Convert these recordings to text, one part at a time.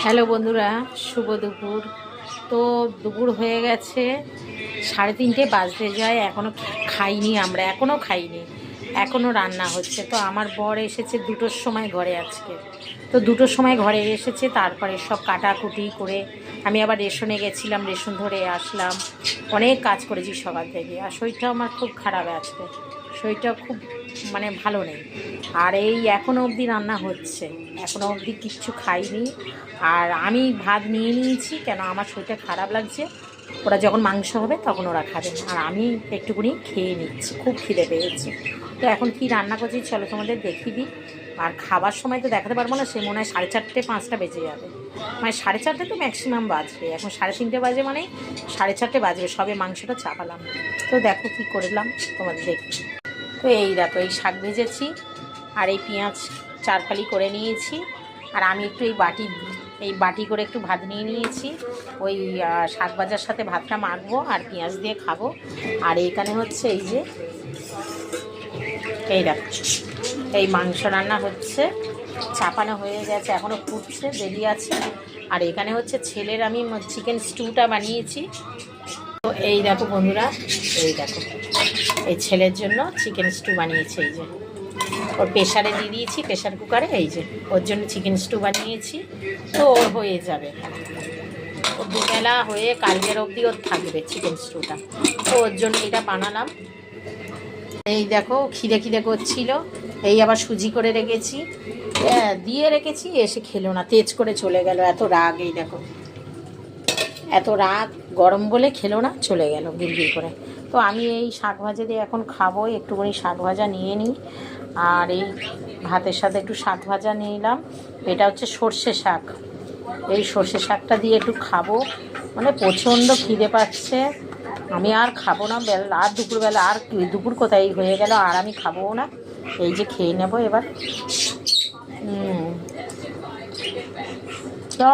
Hello বন্ধুরা, শুভ দুপুর। তো দুপুর হয়ে গেছে, 3:30 বাজতে যায়, এখনও খাইনি, আমরা এখনও খাইনি, এখনও রান্না হচ্ছে। তো আমার বর এসেছে 2টোর সময় ঘরে আজকে। তো 2টোর সময় ঘরে এসেছে, তারপরে সব কাটাকুটি করে আমি আবার রেশনে গেছিলাম, রেশন ধরে আসলাম। অনেক কাজ করেছি সকাল থেকে, আর শরীরটা আমার খুব খারাপ আজকে, শরীরটা খুব ভালো নেই। আর এই এখনও অবধি রান্না হচ্ছে, এখনও অবধি কিচ্ছু খাইনি। আর আমি ভাত নিয়ে নিয়েছি, কেন আমার শরীরটা খারাপ লাগছে। ওরা যখন মাংস হবে তখন ওরা খাবে, আর আমি একটুকুনি খেয়ে নিচ্ছি, খুব খিদে পেয়েছে। তো এখন কি রান্না করছি চলো তোমাদের দেখিয়ে দিই। আর খাবার সময় তো দেখাতে পারবো না, সে মনে হয় 4:30 5টা বেজে যাবে, 4:30 তো ম্যাক্সিমাম বাজবে। এখন 3:30 বাজে, 4:30 বাজবে, সবে মাংসটা চাপালাম। তো দেখো কী করলাম তোমাদের দেখি। তো এই দেখো, এই শাক ভেজেছি, আর এই পেঁয়াজ 4 ফালি করে নিয়েছি। আর আমি একটু এই বাটি করে একটু ভাত নিয়ে নিয়েছি। ওই শাক ভাজার সাথে ভাতটা মাখবো আর পেঁয়াজ দিয়ে খাবো। আর এইখানে হচ্ছে এই যে এই দেখো, এই মাংস রান্না হচ্ছে, চাপানো হয়ে গেছে, এখনও ফুটছে, দেরি আছে। আর এখানে হচ্ছে ছেলের আমি চিকেন স্টুটা বানিয়েছি। তো এই দেখো বন্ধুরা, এই দেখো, এই ছেলের জন্য চিকেন স্টু বানিয়েছি। এই যে ওর প্রেশারে দিয়ে দিয়েছি, প্রেশার কুকারে, এই যে ওর জন্য চিকেন স্টু বানিয়েছি। তো ওর হয়ে যাবে, ও দুবেলা হয়ে কালকের অবধি ওর থাকবে চিকেন স্টুটা। তো ওর জন্য এটা বানালাম। এই দেখো খিদে খিদে করছিল, এই আবার সুজি করে রেখেছি, দিয়ে রেখেছি, এসে খেলো না, তেজ করে চলে গেল, এত রাগ। এই দেখো, এত রাগ, গরম বলে খেলো না, চলে গেল বিড়বিড় করে। তো আমি এই শাক ভাজা দিয়ে এখন খাবো, একটুখানি শাক ভাজা নিয়ে নিই। আর এই ভাতের সাথে একটু শাক ভাজা নিলাম, এটা হচ্ছে সর্ষে শাক। এই সর্ষে শাকটা দিয়ে একটু খাবো, প্রচণ্ড খিদে পাচ্ছে। আমি আর খাবো না, আর দুপুরবেলা, আর দুপুর কোথায় হয়ে গেল, আর আমি খাবো না। এই যে খেয়ে নেব এবার। তো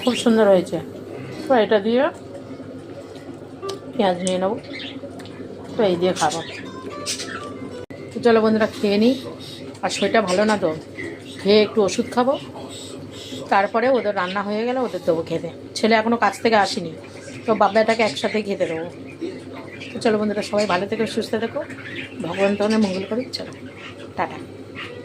খুব সুন্দর হয়েছে। তো এটা দিয়ে পেঁয়াজ নিয়ে নেবো, তো এই দিয়ে খাবো। তো চলো বন্ধুরা খেয়ে নিই। আর শরীরটা ভালো না, তো খেয়ে একটু ওষুধ খাবো, তারপরে ওদের রান্না হয়ে গেলে ওদের দেবো খেতে। ছেলে এখনও কাছ থেকে আসেনি, তো বাবাটাকে একসাথে খেতে দেবো। তো চলো বন্ধুরা, সবাই ভালো থেকো, সুস্থ থেকো, ভগবান তোমাদের মঙ্গল করি। চলো টাটা।